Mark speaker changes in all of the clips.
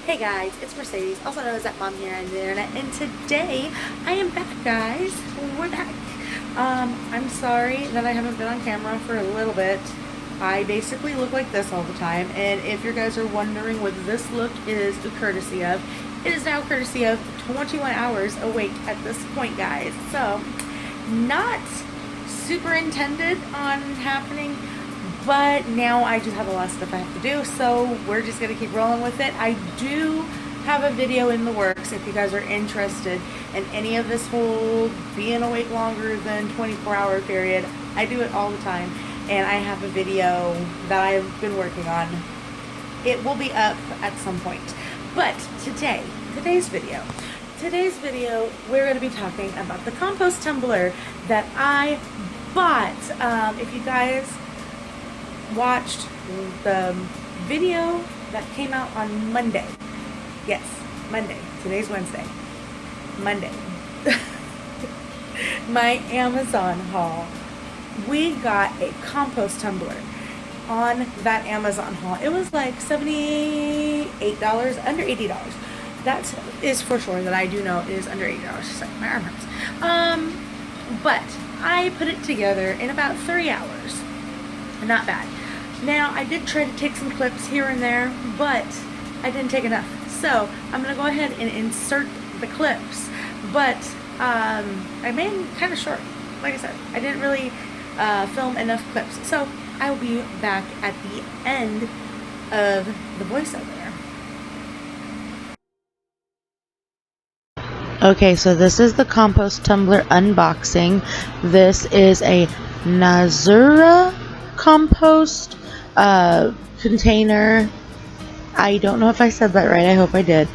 Speaker 1: Hey guys, it's Mercedes, also known as that mom here on the internet, and today I am back, guys. We're back. I'm sorry that I haven't been on camera for a little bit. I basically look like this all the time, and if you guys are wondering what this look is courtesy of, it is now courtesy of 21 hours awake at this point, guys. So, not super intended on happening, but now I just have a lot of stuff I have to do, so we're just gonna keep rolling with it. I do have a video in the works if you guys are interested in any of this whole being awake longer than 24-hour period. I do it all the time, and I have a video that I've been working on. It will be up at some point. But today's video, we're going to be talking about the Compost tumbler that I bought. If you guys watched the video that came out on Monday. Yes, Monday. Today's Wednesday. Monday. My Amazon haul. We got a compost tumbler on that Amazon haul. It was like $78, under $80. That is for sure, that I do know is under $80. Just like my arm hurts. But I put it together in about 3 hours. Not bad. Now, I did try to take some clips here and there, but I didn't take enough. So, I'm going to go ahead and insert the clips. But, I made them kind of short. Like I said, I didn't really film enough clips. So, I will be back at the end of the voiceover.
Speaker 2: Okay, so this is the Compost tumbler unboxing. This is a Nazura compost container. I don't know if I said that right. I hope I did.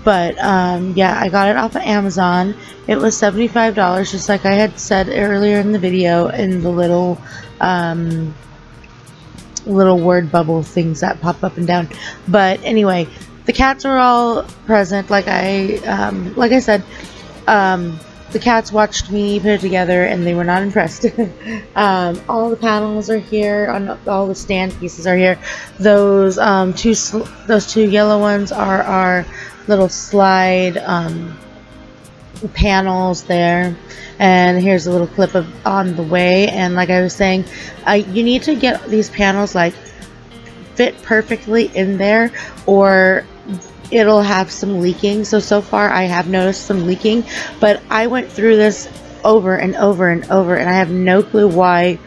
Speaker 2: But yeah, I got it off of Amazon. It was $75, just like I had said earlier in the video, in the little word bubble things that pop up and down. But anyway, the cats were all present. Like I said, the cats watched me put it together, and they were not impressed. All the panels are here. All the stand pieces are here. Those two yellow ones are our little slide panels there. And here's a little clip of on the way. And like I was saying, you need to get these panels like fit perfectly in there, or it'll have some leaking. So far I have noticed some leaking, but I went through this over and over and over, and I have no clue why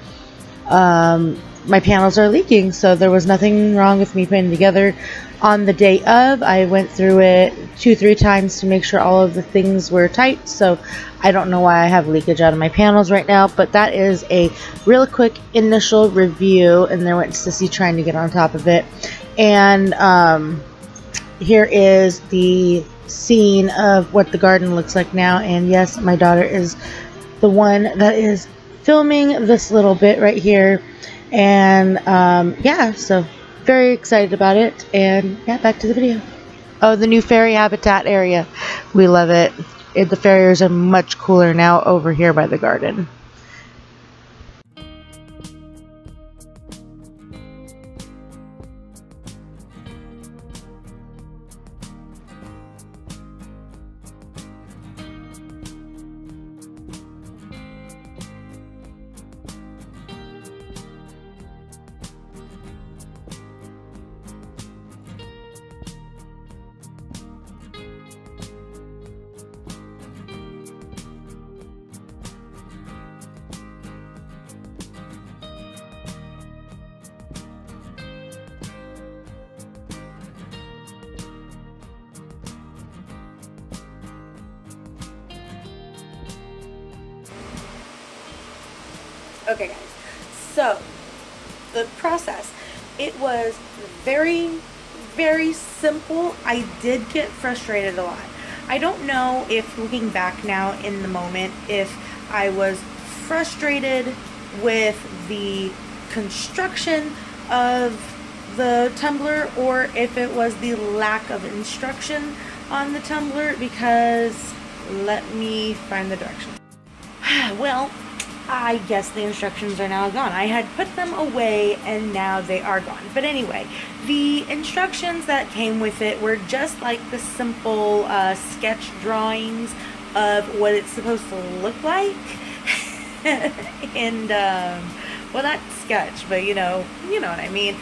Speaker 2: my panels are leaking. So there was nothing wrong with me putting it together. On the day of, I went through it 2-3 times to make sure all of the things were tight. So I don't know why I have leakage out of my panels right now, but that is a real quick initial review, and there went Sissy trying to get on top of it. And here is the scene of what the garden looks like now. And yes, my daughter is the one that is filming this little bit right here. And yeah, so very excited about it. And yeah, back to the video. Oh, the new fairy habitat area. We love it. The fairies are much cooler now over here by the garden.
Speaker 1: Okay, guys, so the process, it was very, very simple. I did get frustrated a lot. I don't know if, looking back now in the moment, if I was frustrated with the construction of the tumbler, or if it was the lack of instruction on the tumbler, because let me find the directions. Well, I guess the instructions are now gone. I had put them away and now they are gone. But anyway, The instructions that came with it were just like the simple sketch drawings of what it's supposed to look like. And well, not sketch, but you know what I mean.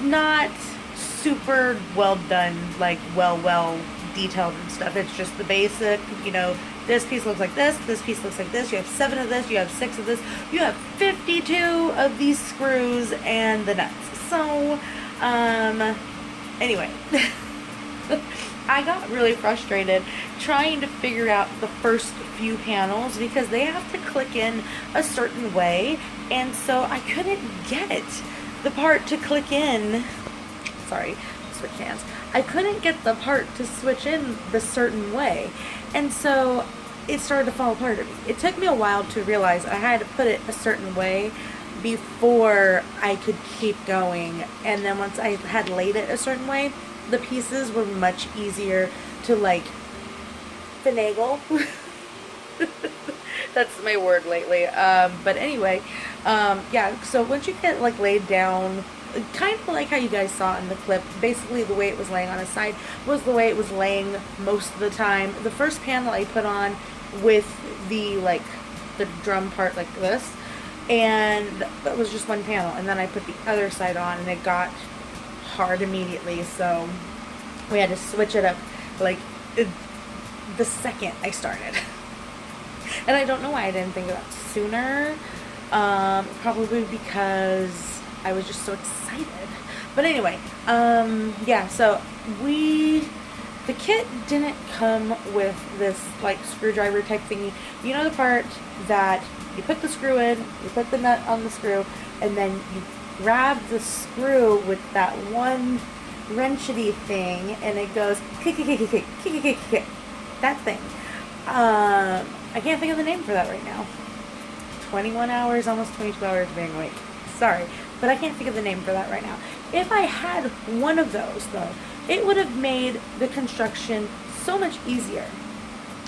Speaker 1: Not super well done, like well detailed and stuff. It's just the basic, this piece looks like this piece looks like this, you have 7 of this, you have 6 of this, you have 52 of these screws and the nuts. So anyway, I got really frustrated trying to figure out the first few panels because they have to click in a certain way, and so I couldn't get the part to click in. Sorry, switch hands. I couldn't get the part to switch in the certain way, and so it started to fall apart. It took me a while to realize I had to put it a certain way before I could keep going, and then once I had laid it a certain way, the pieces were much easier to like finagle. That's my word lately. But anyway, yeah, so once you get like laid down, kind of like how you guys saw in the clip, basically the way it was laying on its side was the way it was laying most of the time. The first panel I put on with the drum part like this, and that was just one panel, and then I put the other side on and it got hard immediately, so we had to switch it up like the second I started. And I don't know why I didn't think of that sooner. Probably because I was just so excited. But anyway, yeah, so the kit didn't come with this like screwdriver type thingy. You know the part that you put the screw in, you put the nut on the screw, and then you grab the screw with that one wrenchety thing, and it goes kick, kick, kick, kick, kick, kick, kick, that thing. I can't think of the name for that right now. 21 hours, almost 22 hours being awake. Sorry, but I can't think of the name for that right now. If I had one of those, though, it would have made the construction so much easier.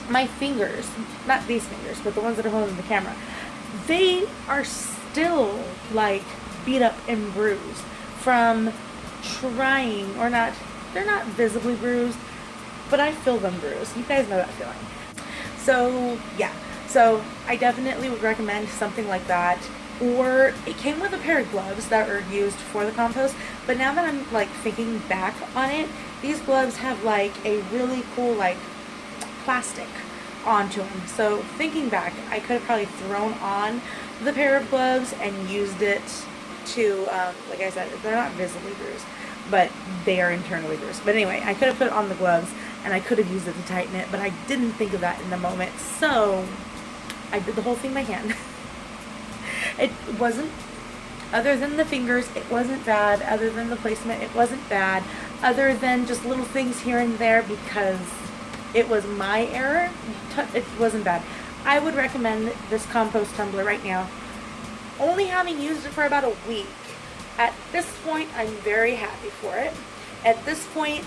Speaker 1: My fingers, not these fingers, but the ones that are holding the camera, they are still like beat up and bruised from trying, or not, they're not visibly bruised, but I feel them bruised. You guys know that feeling. So yeah, so I definitely would recommend something like that. Or it came with a pair of gloves that were used for the compost, but now that I'm like thinking back on it, these gloves have like a really cool like plastic onto them. So thinking back, I could have probably thrown on the pair of gloves and used it to, like I said, they're not visibly bruised, but they are internally bruised. But anyway, I could have put on the gloves and I could have used it to tighten it, but I didn't think of that in the moment, so I did the whole thing by hand. It wasn't, other than the fingers, it wasn't bad. Other than the placement, it wasn't bad. Other than just little things here and there because it was my error, it wasn't bad. I would recommend this compost tumbler right now. Only having used it for about a week, at this point, I'm very happy for it. At this point,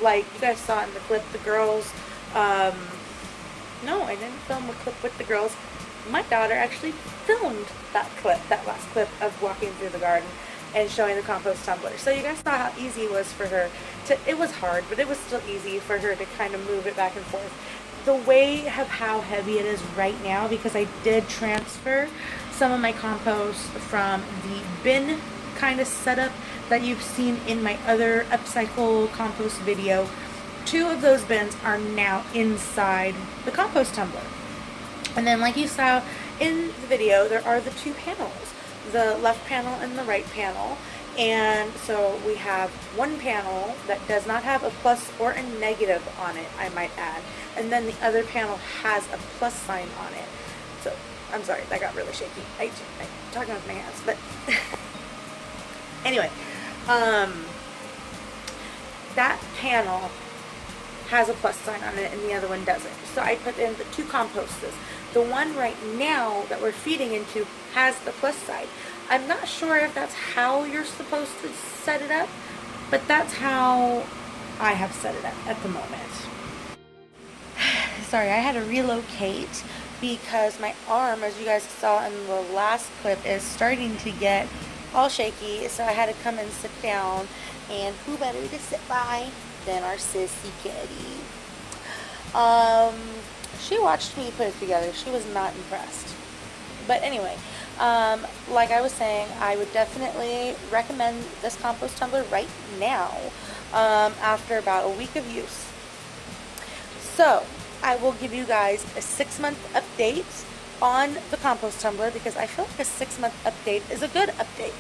Speaker 1: like you guys saw in the clip, the girls, no, I didn't film a clip with the girls. My daughter actually filmed that clip, that last clip of walking through the garden and showing the compost tumbler. So you guys saw how easy it was for her to, it was hard, but it was still easy for her to kind of move it back and forth. The way of how heavy it is right now, because I did transfer some of my compost from the bin kind of setup that you've seen in my other upcycle compost video. 2 of those bins are now inside the compost tumbler. And then like you saw in the video, there are the 2 panels, the left panel and the right panel. And so we have one panel that does not have a plus or a negative on it, I might add. And then the other panel has a plus sign on it. So, I'm sorry, that got really shaky. I'm talking with my hands, but anyway, that panel has a plus sign on it and the other one doesn't. So I put in the 2 composters. The one right now that we're feeding into has the plus side. I'm not sure if that's how you're supposed to set it up, but that's how I have set it up at the moment. Sorry, I had to relocate because my arm, as you guys saw in the last clip, is starting to get all shaky, so I had to come and sit down And who better to sit by than our sissy kitty. She watched me put it together. She was not impressed. But anyway, like I was saying, I would definitely recommend this compost tumbler right now, after about a week of use. So I will give you guys a 6-month update on the compost tumbler, because I feel like a 6-month update is a good update.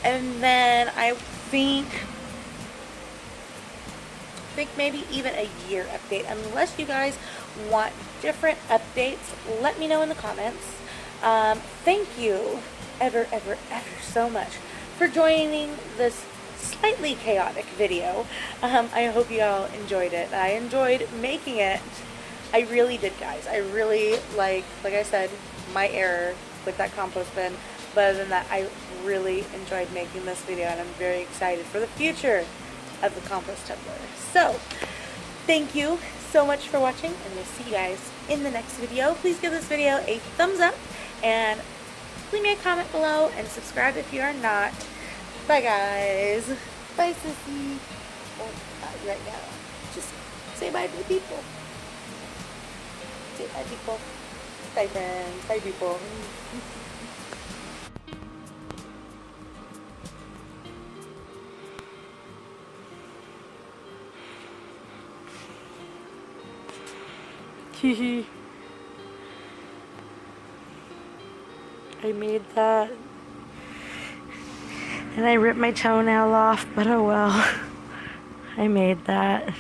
Speaker 1: And then I think maybe even a year update, unless you guys want different updates. Let me know in the comments. Thank you ever so much for joining this slightly chaotic video. I hope you all enjoyed it. I enjoyed making it. I really did, guys. I really, like I said, my error with that compost bin. But other than that, I really enjoyed making this video, and I'm very excited for the future of the compost tumbler. So, thank you so much for watching, and we'll see you guys in the next video. Please give this video a thumbs up, and leave me a comment below, and subscribe if you are not. Bye, guys. Bye, sissy. Oh, not right now. Just say bye to the people. Say bye, people. Bye, friends. Bye, people. I made that, and I ripped my toenail off, but oh well. I made that.